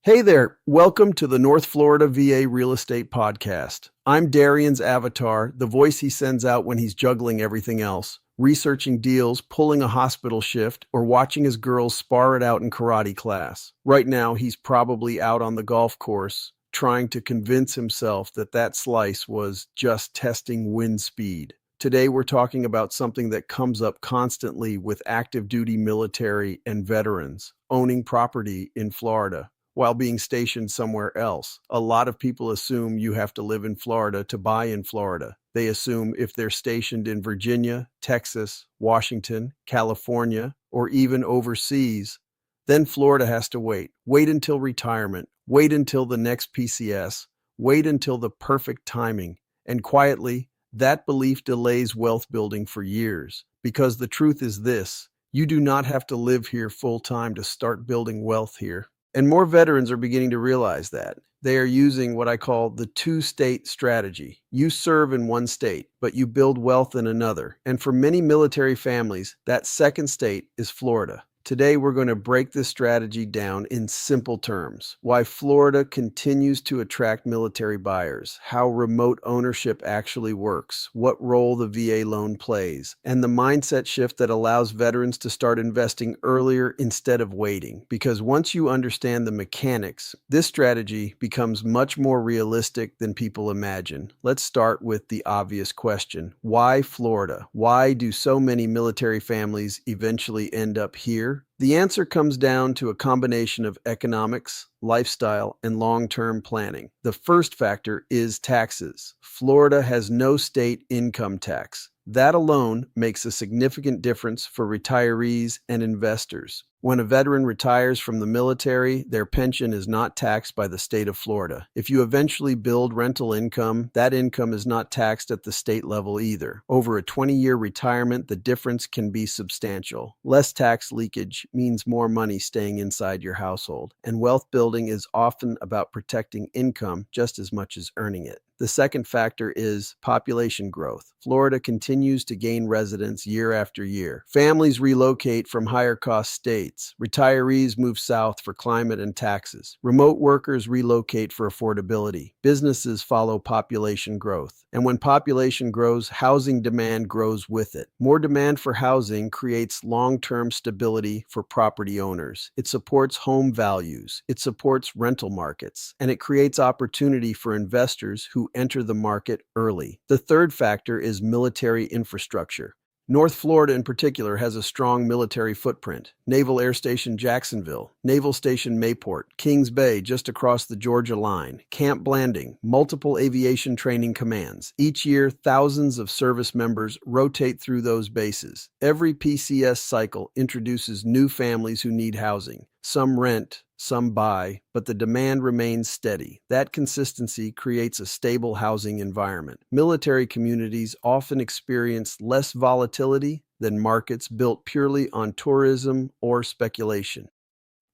Hey there, welcome to the North Florida VA Real Estate Podcast. I'm Darian's avatar, the voice he sends out when he's juggling everything else, researching deals, pulling a hospital shift, or watching his girls spar it out in karate class. Right now, he's probably out on the golf course, trying to convince himself that that slice was just testing wind speed. Today, we're talking about something that comes up constantly with active duty military and veterans owning property in Florida while being stationed somewhere else. A lot of people assume you have to live in Florida to buy in Florida. They assume if they're stationed in Virginia, Texas, Washington, California, or even overseas, then Florida has to wait. Wait until retirement. Wait until the next PCS. Wait until the perfect timing. And quietly, that belief delays wealth building for years. Because the truth is this: you do not have to live here full time to start building wealth here. And more veterans are beginning to realize that. They are using what I call the two-state strategy. You serve in one state, but you build wealth in another. And for many military families, that second state is Florida. Today, we're going to break this strategy down in simple terms. Why Florida continues to attract military buyers, how remote ownership actually works, what role the VA loan plays, and the mindset shift that allows veterans to start investing earlier instead of waiting. Because once you understand the mechanics, this strategy becomes much more realistic than people imagine. Let's start with the obvious question. Why Florida? Why do so many military families eventually end up here? The answer comes down to a combination of economics, lifestyle, and long-term planning. The first factor is taxes. Florida has no state income tax. That alone makes a significant difference for retirees and investors. When a veteran retires from the military, their pension is not taxed by the state of Florida. If you eventually build rental income, that income is not taxed at the state level either. Over a 20-year retirement, the difference can be substantial. Less tax leakage means more money staying inside your household, and wealth building is often about protecting income just as much as earning it. The second factor is population growth. Florida continues to gain residents year after year. Families relocate from higher-cost states. Retirees move south for climate and taxes. Remote workers relocate for affordability. Businesses follow population growth. And when population grows, housing demand grows with it. More demand for housing creates long-term stability for property owners. It supports home values. It supports rental markets. And it creates opportunity for investors who enter the market early. The third factor is military infrastructure. North Florida in particular has a strong military footprint. Naval Air Station Jacksonville, Naval Station Mayport, Kings Bay just across the Georgia line, Camp Blanding, multiple aviation training commands. Each year, thousands of service members rotate through those bases. Every PCS cycle introduces new families who need housing. Some rent, some buy, but the demand remains steady. That consistency creates a stable housing environment. Military communities often experience less volatility than markets built purely on tourism or speculation.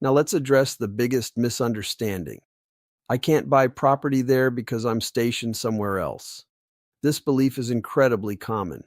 Now let's address the biggest misunderstanding. I can't buy property there because I'm stationed somewhere else. This belief is incredibly common,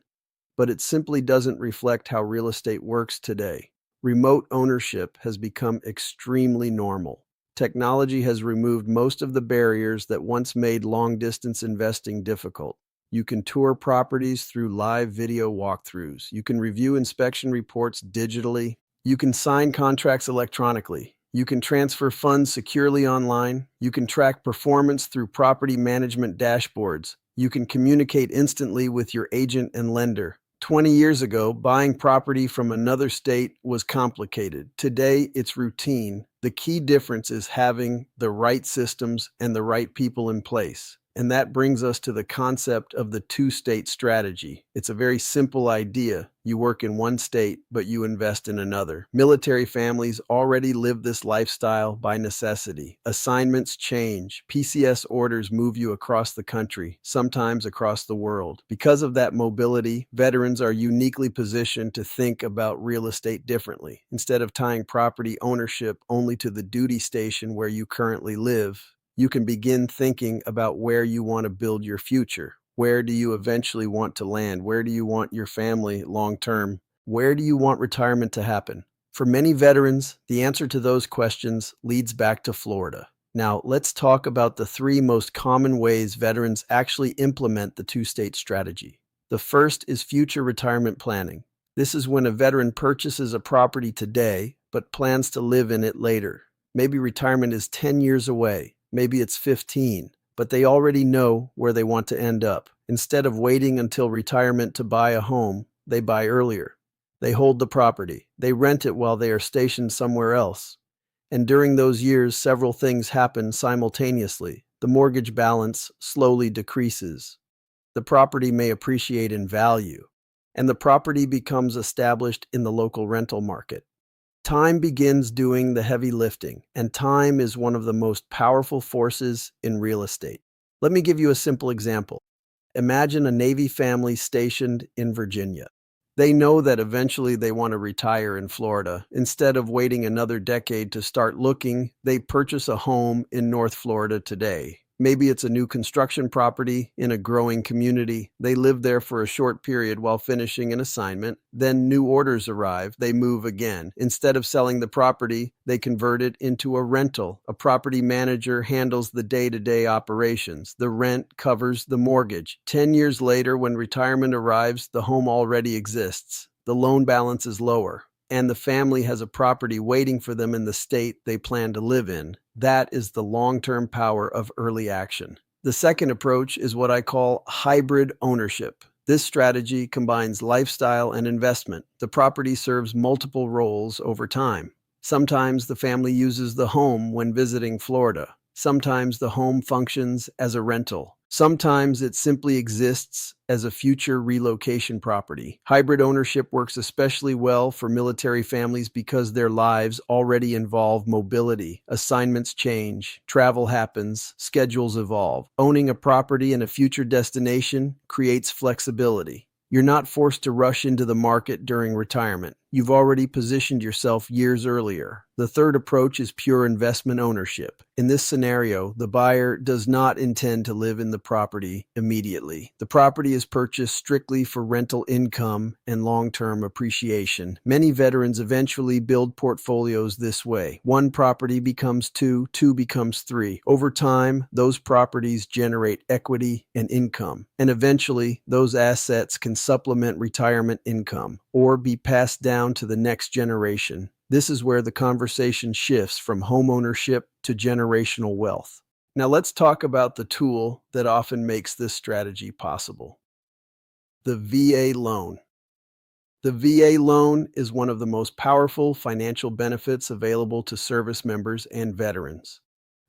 but it simply doesn't reflect how real estate works today. Remote ownership has become extremely normal. Technology has removed most of the barriers that once made long-distance investing difficult. You can tour properties through live video walkthroughs. You can review inspection reports digitally. You can sign contracts electronically. You can transfer funds securely online. You can track performance through property management dashboards. You can communicate instantly with your agent and lender. 20 years ago, buying property from another state was complicated. Today, it's routine. The key difference is having the right systems and the right people in place. And that brings us to the concept of the two-state strategy. It's a very simple idea. You work in one state, but you invest in another. Military families already live this lifestyle by necessity. Assignments change. PCS orders move you across the country, sometimes across the world. Because of that mobility, veterans are uniquely positioned to think about real estate differently. Instead of tying property ownership only to the duty station where you currently live, you can begin thinking about where you want to build your future. Where do you eventually want to land? Where do you want your family long term? Where do you want retirement to happen? For many veterans, the answer to those questions leads back to Florida. Now, let's talk about the three most common ways veterans actually implement the two-state strategy. The first is future retirement planning. This is when a veteran purchases a property today but plans to live in it later. Maybe retirement is 10 years away, maybe it's 15, but they already know where they want to end up. Instead of waiting until retirement to buy a home, they buy earlier. They hold the property. They rent it while they are stationed somewhere else. And during those years, several things happen simultaneously. The mortgage balance slowly decreases. The property may appreciate in value, and the property becomes established in the local rental market. Time begins doing the heavy lifting, and time is one of the most powerful forces in real estate. Let me give you a simple example. Imagine a Navy family stationed in Virginia. They know that eventually they want to retire in Florida. Instead of waiting another decade to start looking, they purchase a home in North Florida today. Maybe it's a new construction property in a growing community. They live there for a short period while finishing an assignment. Then new orders arrive. They move again. Instead of selling the property, they convert it into a rental. A property manager handles the day-to-day operations. The rent covers the mortgage. 10 years later, when retirement arrives, the home already exists. The loan balance is lower, and the family has a property waiting for them in the state they plan to live in. That is the long-term power of early action. The second approach is what I call hybrid ownership. This strategy combines lifestyle and investment. The property serves multiple roles over time. Sometimes the family uses the home when visiting Florida. Sometimes the home functions as a rental. Sometimes it simply exists as a future relocation property. Hybrid ownership works especially well for military families because their lives already involve mobility. Assignments change, travel happens, schedules evolve. Owning a property in a future destination creates flexibility. You're not forced to rush into the market during retirement. You've already positioned yourself years earlier. The third approach is pure investment ownership. In this scenario, the buyer does not intend to live in the property immediately. The property is purchased strictly for rental income and long-term appreciation. Many veterans eventually build portfolios this way. One property becomes two, two becomes three. Over time, those properties generate equity and income, and eventually those assets can supplement retirement income or be passed down to the next generation. This is where the conversation shifts from homeownership to generational wealth. Now let's talk about the tool that often makes this strategy possible: the VA loan. The VA loan is one of the most powerful financial benefits available to service members and veterans.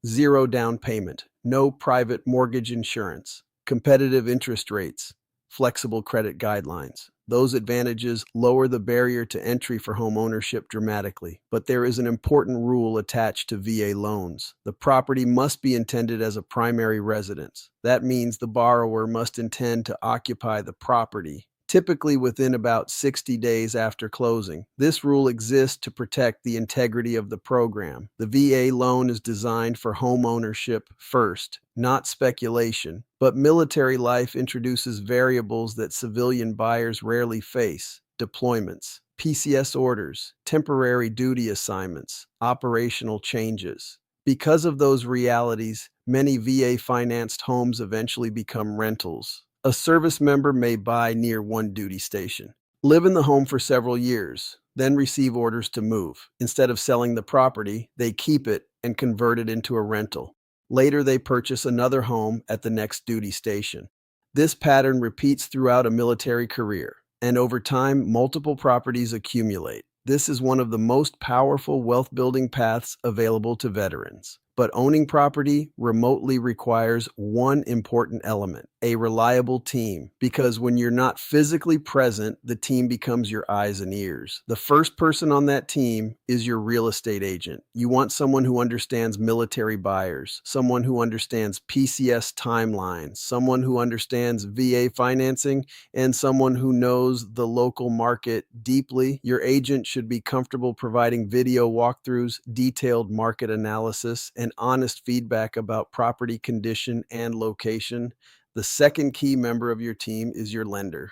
Zero down payment, no private mortgage insurance, competitive interest rates, flexible credit guidelines. Those advantages lower the barrier to entry for home ownership dramatically. But there is an important rule attached to VA loans. The property must be intended as a primary residence. That means the borrower must intend to occupy the property, typically within about 60 days after closing. This rule exists to protect the integrity of the program. The VA loan is designed for home ownership first, not speculation. But military life introduces variables that civilian buyers rarely face: deployments, PCS orders, temporary duty assignments, operational changes. Because of those realities, many VA-financed homes eventually become rentals. A service member may buy near one duty station, live in the home for several years, then receive orders to move. Instead of selling the property, they keep it and convert it into a rental. Later, they purchase another home at the next duty station. This pattern repeats throughout a military career, and over time, multiple properties accumulate. This is one of the most powerful wealth-building paths available to veterans. But owning property remotely requires one important element: a reliable team. Because when you're not physically present, the team becomes your eyes and ears. The first person on that team is your real estate agent. You want someone who understands military buyers, someone who understands PCS timelines, someone who understands VA financing, and someone who knows the local market deeply. Your agent should be comfortable providing video walkthroughs, detailed market analysis, and honest feedback about property condition and location. The second key member of your team is your lender.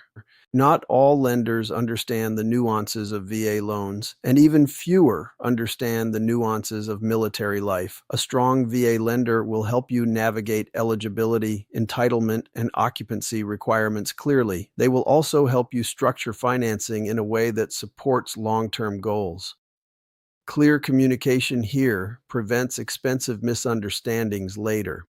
Not all lenders understand the nuances of VA loans, and even fewer understand the nuances of military life. A strong VA lender will help you navigate eligibility, entitlement, and occupancy requirements clearly. They will also help you structure financing in a way that supports long-term goals. Clear communication here prevents expensive misunderstandings later.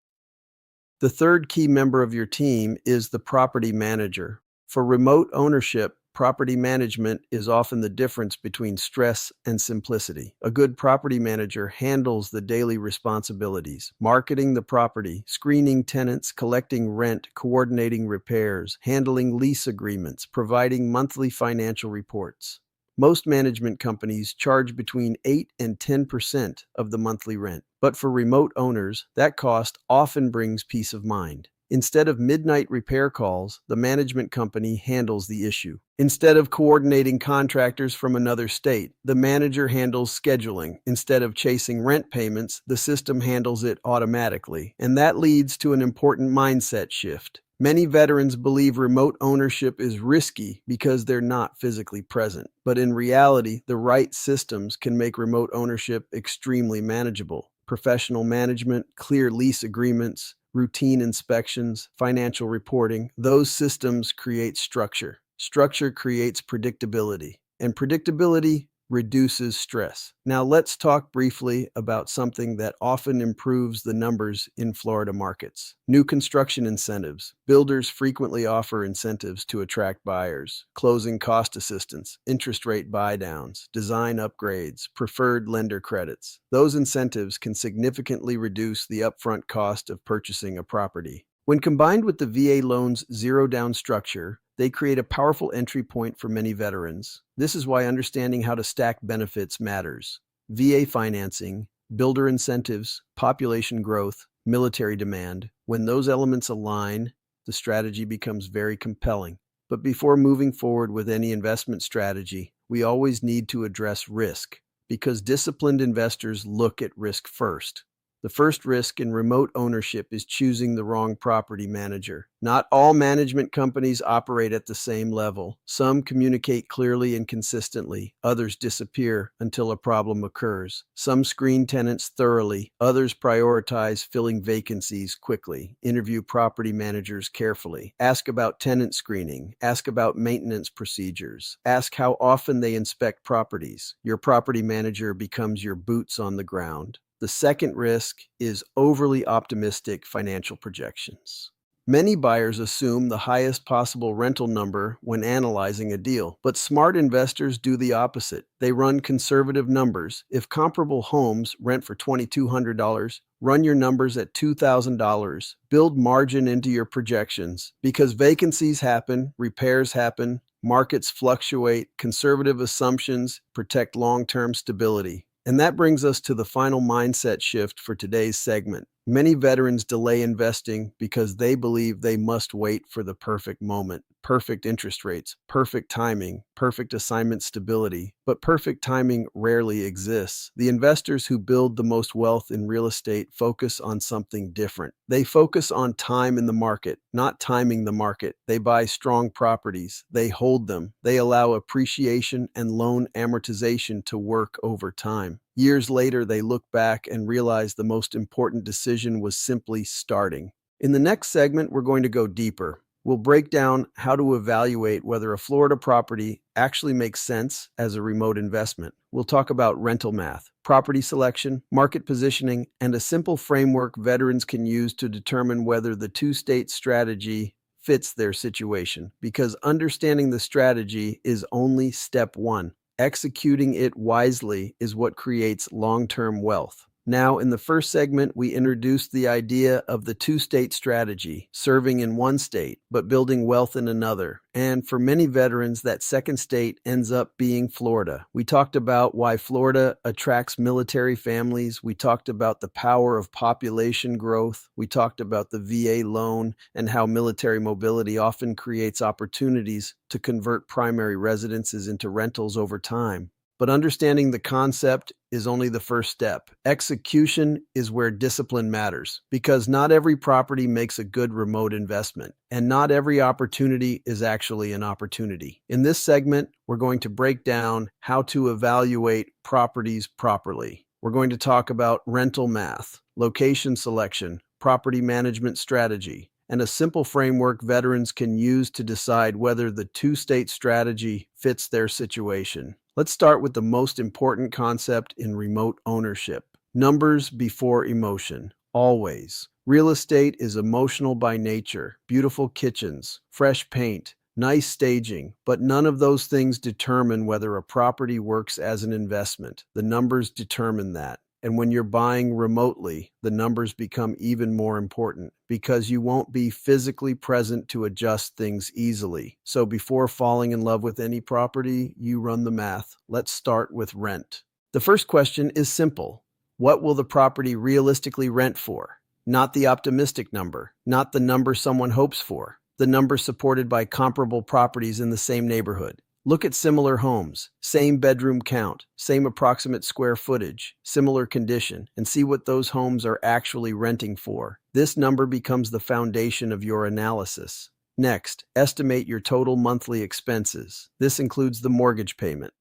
The third key member of your team is the property manager. For remote ownership, property management is often the difference between stress and simplicity. A good property manager handles the daily responsibilities: marketing the property, screening tenants, collecting rent, coordinating repairs, handling lease agreements, providing monthly financial reports. Most management companies charge between 8 and 10% of the monthly rent. But for remote owners, that cost often brings peace of mind. Instead of midnight repair calls, the management company handles the issue. Instead of coordinating contractors from another state, the manager handles scheduling. Instead of chasing rent payments, the system handles it automatically. And that leads to an important mindset shift. Many veterans believe remote ownership is risky because they're not physically present. But in reality, the right systems can make remote ownership extremely manageable. Professional management, clear lease agreements, routine inspections, financial reporting, those systems create structure. Structure creates predictability, and predictability reduces stress. Now let's talk briefly about something that often improves the numbers in Florida markets. New construction incentives. Builders frequently offer incentives to attract buyers: closing cost assistance, interest rate buy-downs, design upgrades, preferred lender credits. Those incentives can significantly reduce the upfront cost of purchasing a property. When combined with the VA loan's zero-down structure, they create a powerful entry point for many veterans. This is why understanding how to stack benefits matters. VA financing, builder incentives, population growth, military demand. When those elements align, the strategy becomes very compelling. But before moving forward with any investment strategy, we always need to address risk, because disciplined investors look at risk first. The first risk in remote ownership is choosing the wrong property manager. Not all management companies operate at the same level. Some communicate clearly and consistently. Others disappear until a problem occurs. Some screen tenants thoroughly. Others prioritize filling vacancies quickly. Interview property managers carefully. Ask about tenant screening. Ask about maintenance procedures. Ask how often they inspect properties. Your property manager becomes your boots on the ground. The second risk is overly optimistic financial projections. Many buyers assume the highest possible rental number when analyzing a deal, but smart investors do the opposite. They run conservative numbers. If comparable homes rent for $2,200, run your numbers at $2,000. Build margin into your projections, because vacancies happen, repairs happen, markets fluctuate. Conservative assumptions protect long-term stability. And that brings us to the final mindset shift for today's segment. Many veterans delay investing because they believe they must wait for the perfect moment. Perfect interest rates, perfect timing, perfect assignment stability. But perfect timing rarely exists. The investors who build the most wealth in real estate focus on something different. They focus on time in the market, not timing the market. They buy strong properties. They hold them. They allow appreciation and loan amortization to work over time. Years later, they look back and realize the most important decision was simply starting. In the next segment, we're going to go deeper. We'll break down how to evaluate whether a Florida property actually makes sense as a remote investment. We'll talk about rental math, property selection, market positioning, and a simple framework veterans can use to determine whether the two-state strategy fits their situation. Because understanding the strategy is only step one. Executing it wisely is what creates long-term wealth. Now, in the first segment, we introduced the idea of the two-state strategy, serving in one state, but building wealth in another. And for many veterans, that second state ends up being Florida. We talked about why Florida attracts military families. We talked about the power of population growth. We talked about the VA loan and how military mobility often creates opportunities to convert primary residences into rentals over time. But understanding the concept is only the first step. Execution is where discipline matters, because not every property makes a good remote investment, and not every opportunity is actually an opportunity. In this segment, we're going to break down how to evaluate properties properly. We're going to talk about rental math, location selection, property management strategy, and a simple framework veterans can use to decide whether the two-state strategy fits their situation. Let's start with the most important concept in remote ownership: numbers before emotion. Always. Real estate is emotional by nature. Beautiful kitchens, fresh paint, nice staging, but none of those things determine whether a property works as an investment. The numbers determine that. And when you're buying remotely, the numbers become even more important because you won't be physically present to adjust things easily. So before falling in love with any property, you run the math. Let's start with rent. The first question is simple. What will the property realistically rent for? Not the optimistic number, not the number someone hopes for, the number supported by comparable properties in the same neighborhood. Look at similar homes, same bedroom count, same approximate square footage, similar condition, and see what those homes are actually renting for. This number becomes the foundation of your analysis. Next, estimate your total monthly expenses. This includes the mortgage payment,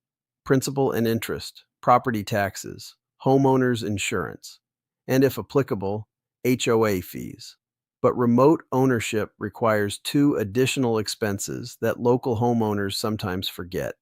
principal and interest, property taxes, homeowners insurance, and if applicable, HOA fees. But remote ownership requires two additional expenses that local homeowners sometimes forget: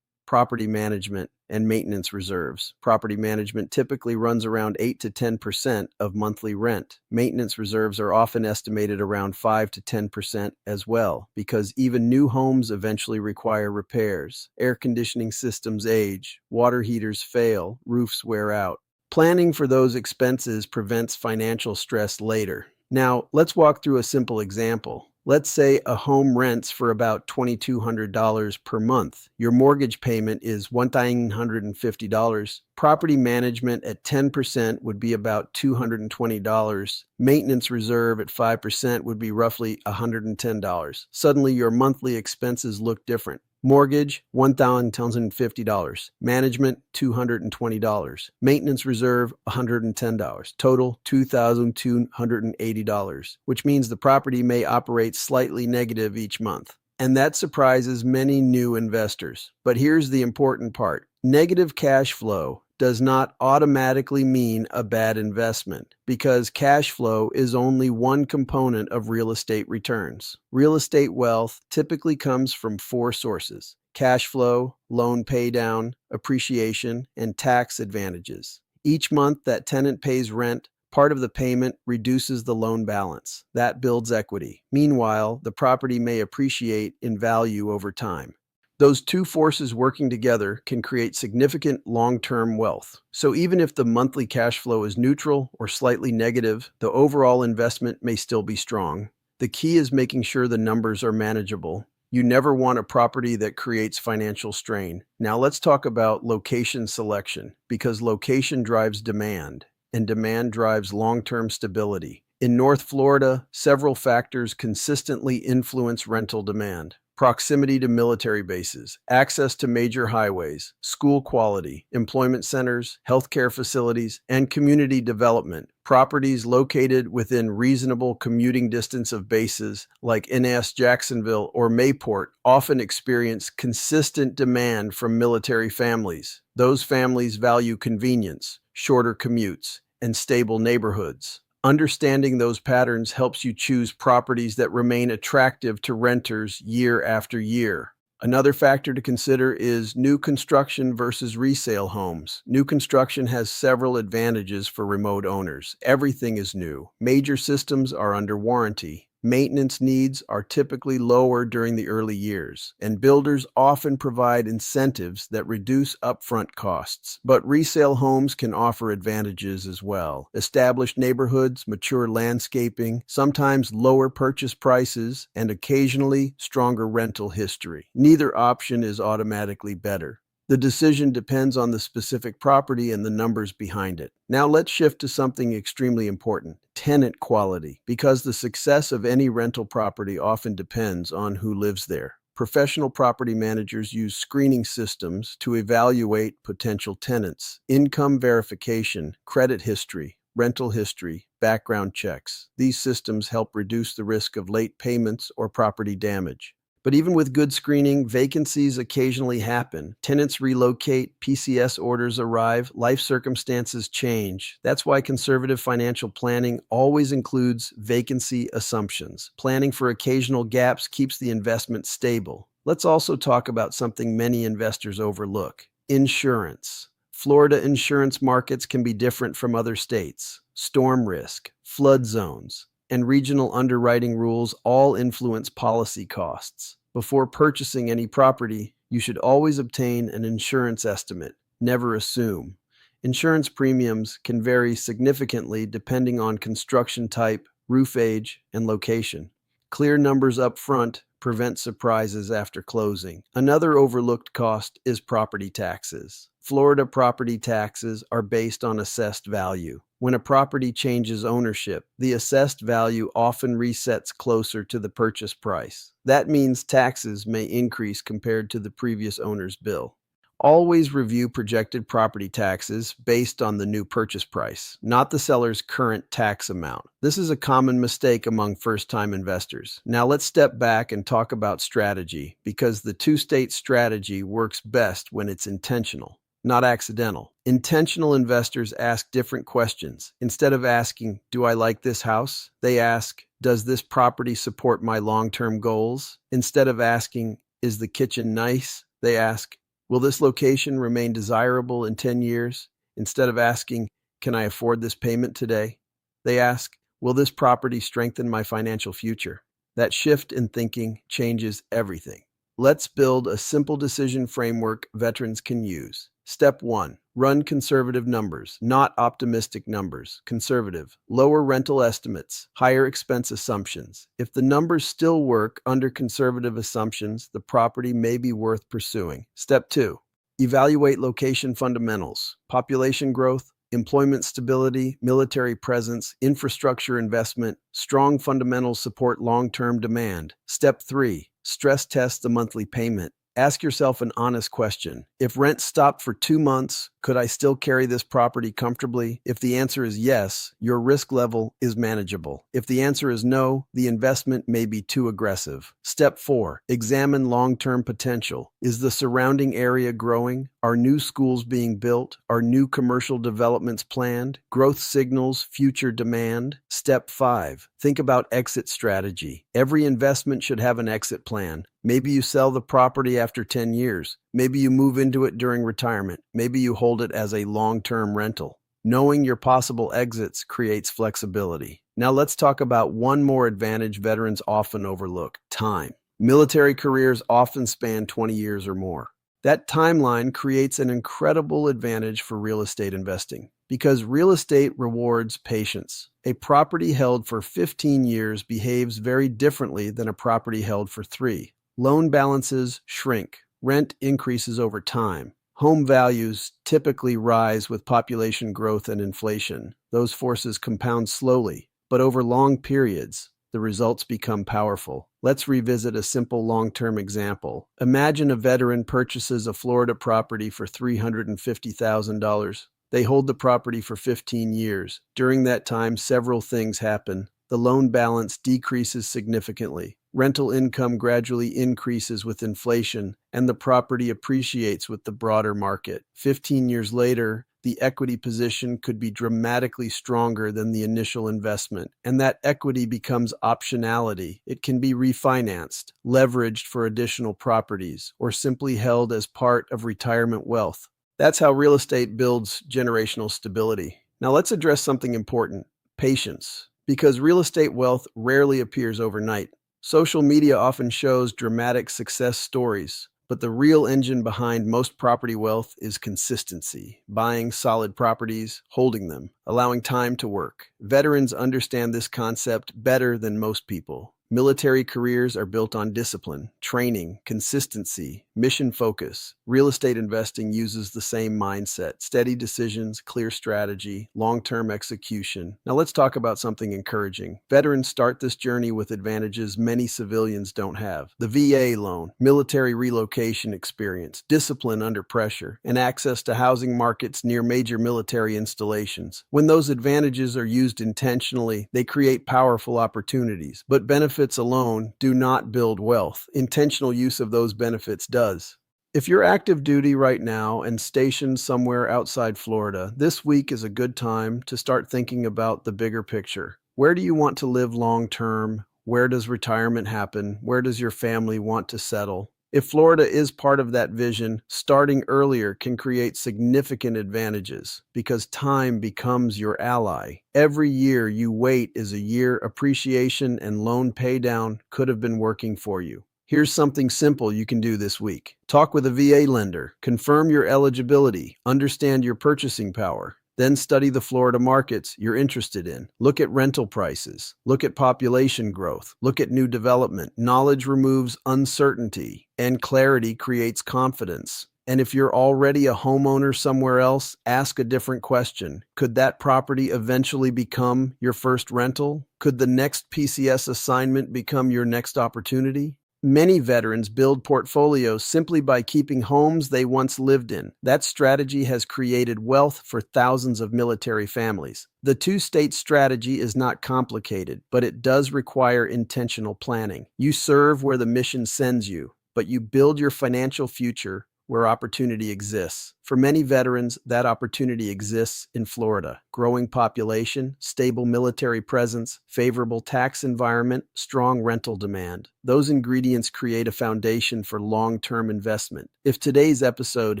property management and maintenance reserves. Property management typically runs around 8 to 10% of monthly rent. Maintenance reserves are often estimated around 5 to 10% as well, because even new homes eventually require repairs. Air conditioning systems age, water heaters fail, roofs wear out. Planning for those expenses prevents financial stress later. Now, let's walk through a simple example. Let's say a home rents for about $2,200 per month. Your mortgage payment is $1,950. Property management at 10% would be about $220. Maintenance reserve at 5% would be roughly $110. Suddenly, your monthly expenses look different. Mortgage, $1,050. Management, $220. Maintenance reserve, $110. Total, $2,280, which means the property may operate slightly negative each month. And that surprises many new investors. But here's the important part. Negative cash flow does not automatically mean a bad investment, because cash flow is only one component of real estate returns. Real estate wealth typically comes from four sources: cash flow, loan paydown, appreciation, and tax advantages. Each month that tenant pays rent, part of the payment reduces the loan balance. That builds equity. Meanwhile, the property may appreciate in value over time. Those two forces working together can create significant long-term wealth. So even if the monthly cash flow is neutral or slightly negative, the overall investment may still be strong. The key is making sure the numbers are manageable. You never want a property that creates financial strain. Now let's talk about location selection, because location drives demand, and demand drives long-term stability. In North Florida, several factors consistently influence rental demand: proximity to military bases, access to major highways, school quality, employment centers, healthcare facilities, and community development. Properties located within reasonable commuting distance of bases like NS Jacksonville or Mayport often experience consistent demand from military families. Those families value convenience, shorter commutes, and stable neighborhoods. Understanding those patterns helps you choose properties that remain attractive to renters year after year. Another factor to consider is new construction versus resale homes. New construction has several advantages for remote owners. Everything is new. Major systems are under warranty. Maintenance needs are typically lower during the early years, and builders often provide incentives that reduce upfront costs. But resale homes can offer advantages as well: established neighborhoods, mature landscaping, sometimes lower purchase prices, and occasionally stronger rental history. Neither option is automatically better. The decision depends on the specific property and the numbers behind it. Now let's shift to something extremely important: tenant quality, because the success of any rental property often depends on who lives there. Professional property managers use screening systems to evaluate potential tenants, income verification, credit history, rental history, background checks. These systems help reduce the risk of late payments or property damage. But even with good screening, vacancies occasionally happen. Tenants relocate, PCS orders arrive, life circumstances change. That's why conservative financial planning always includes vacancy assumptions. Planning for occasional gaps keeps the investment stable. Let's also talk about something many investors overlook: insurance. Florida insurance markets can be different from other states. Storm risk, flood zones, and regional underwriting rules all influence policy costs. Before purchasing any property, you should always obtain an insurance estimate. Never assume. Insurance premiums can vary significantly depending on construction type, roof age, and location. Clear numbers up front prevent surprises after closing. Another overlooked cost is property taxes. Florida property taxes are based on assessed value. When a property changes ownership, the assessed value often resets closer to the purchase price. That means taxes may increase compared to the previous owner's bill. Always review projected property taxes based on the new purchase price, not the seller's current tax amount. This is a common mistake among first-time investors. Now let's step back and talk about strategy, because the two-state strategy works best when it's intentional, not accidental. Intentional investors ask different questions. Instead of asking, "Do I like this house?" they ask, "Does this property support my long-term goals?" Instead of asking, "Is the kitchen nice?" they ask, "Will this location remain desirable in 10 years?" Instead of asking, "Can I afford this payment today?" they ask, "Will this property strengthen my financial future?" That shift in thinking changes everything. Let's build a simple decision framework veterans can use. Step 1. Run conservative numbers, not optimistic numbers. Conservative. Lower rental estimates, higher expense assumptions. If the numbers still work under conservative assumptions, the property may be worth pursuing. Step 2. Evaluate location fundamentals, population growth, employment stability, military presence, infrastructure investment. Strong fundamentals support long-term demand. Step 3. Stress test the monthly payment. Ask yourself an honest question. If rent stopped for 2 months, could I still carry this property comfortably? If the answer is yes, your risk level is manageable. If the answer is no, the investment may be too aggressive. Step 4. Examine long-term potential. Is the surrounding area growing? Are new schools being built? Are new commercial developments planned? Growth signals future demand. Step 5. Think about exit strategy. Every investment should have an exit plan. Maybe you sell the property after 10 years. Maybe you move into it during retirement. Maybe you hold it as a long-term rental. Knowing your possible exits creates flexibility. Now let's talk about one more advantage veterans often overlook: time. Military careers often span 20 years or more. That timeline creates an incredible advantage for real estate investing, because real estate rewards patience. A property held for 15 years behaves very differently than a property held for 3. Loan balances shrink. Rent increases over time. Home values typically rise with population growth and inflation. Those forces compound slowly, but over long periods, the results become powerful. Let's revisit a simple long-term example. Imagine a veteran purchases a Florida property for $350,000. They hold the property for 15 years. During that time, several things happen. The loan balance decreases significantly. Rental income gradually increases with inflation, and the property appreciates with the broader market. 15 years later, the equity position could be dramatically stronger than the initial investment, and that equity becomes optionality. It can be refinanced, leveraged for additional properties, or simply held as part of retirement wealth. That's how real estate builds generational stability. Now let's address something important: patience. Because real estate wealth rarely appears overnight. Social media often shows dramatic success stories, but the real engine behind most property wealth is consistency: buying solid properties, holding them, allowing time to work. Veterans understand this concept better than most people. Military careers are built on discipline, training, consistency, mission focus. Real estate investing uses the same mindset: steady decisions, clear strategy, long-term execution. Now let's talk about something encouraging. Veterans start this journey with advantages many civilians don't have: the VA loan, military relocation experience, discipline under pressure, and access to housing markets near major military installations. When those advantages are used intentionally, they create powerful opportunities. But benefits alone do not build wealth. Intentional use of those benefits does. If you're active duty right now and stationed somewhere outside Florida, this week is a good time to start thinking about the bigger picture. Where do you want to live long term? Where does retirement happen? Where does your family want to settle? If Florida is part of that vision, starting earlier can create significant advantages because time becomes your ally. Every year you wait is a year appreciation and loan paydown could have been working for you. Here's something simple you can do this week. Talk with a VA lender, confirm your eligibility, understand your purchasing power. Then study the Florida markets you're interested in. Look at rental prices. Look at population growth. Look at new development. Knowledge removes uncertainty, and clarity creates confidence. And if you're already a homeowner somewhere else, ask a different question. Could that property eventually become your first rental? Could the next PCS assignment become your next opportunity? Many veterans build portfolios simply by keeping homes they once lived in. That strategy has created wealth for thousands of military families. The two-state strategy is not complicated, but it does require intentional planning. You serve where the mission sends you, but you build your financial future where opportunity exists. For many veterans, that opportunity exists in Florida. Growing population, stable military presence, favorable tax environment, strong rental demand. Those ingredients create a foundation for long-term investment. If today's episode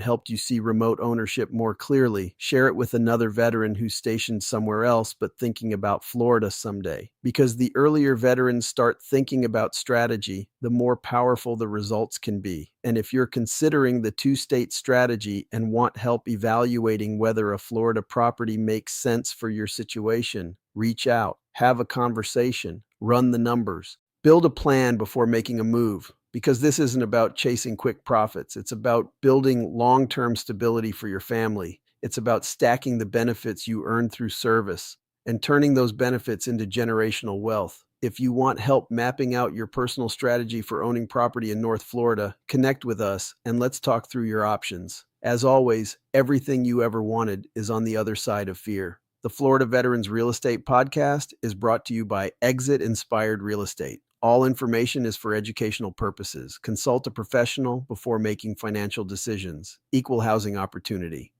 helped you see remote ownership more clearly, share it with another veteran who's stationed somewhere else but thinking about Florida someday. Because the earlier veterans start thinking about strategy, the more powerful the results can be. And if you're considering the two-state strategy and want help evaluating whether a Florida property makes sense for your situation, reach out, have a conversation, run the numbers, build a plan before making a move. Because this isn't about chasing quick profits. It's about building long-term stability for your family. It's about stacking the benefits you earn through service and turning those benefits into generational wealth. If you want help mapping out your personal strategy for owning property in North Florida, connect with us and let's talk through your options. As always, everything you ever wanted is on the other side of fear. The Florida Veterans Real Estate Podcast is brought to you by Exit Inspired Real Estate. All information is for educational purposes. Consult a professional before making financial decisions. Equal housing opportunity.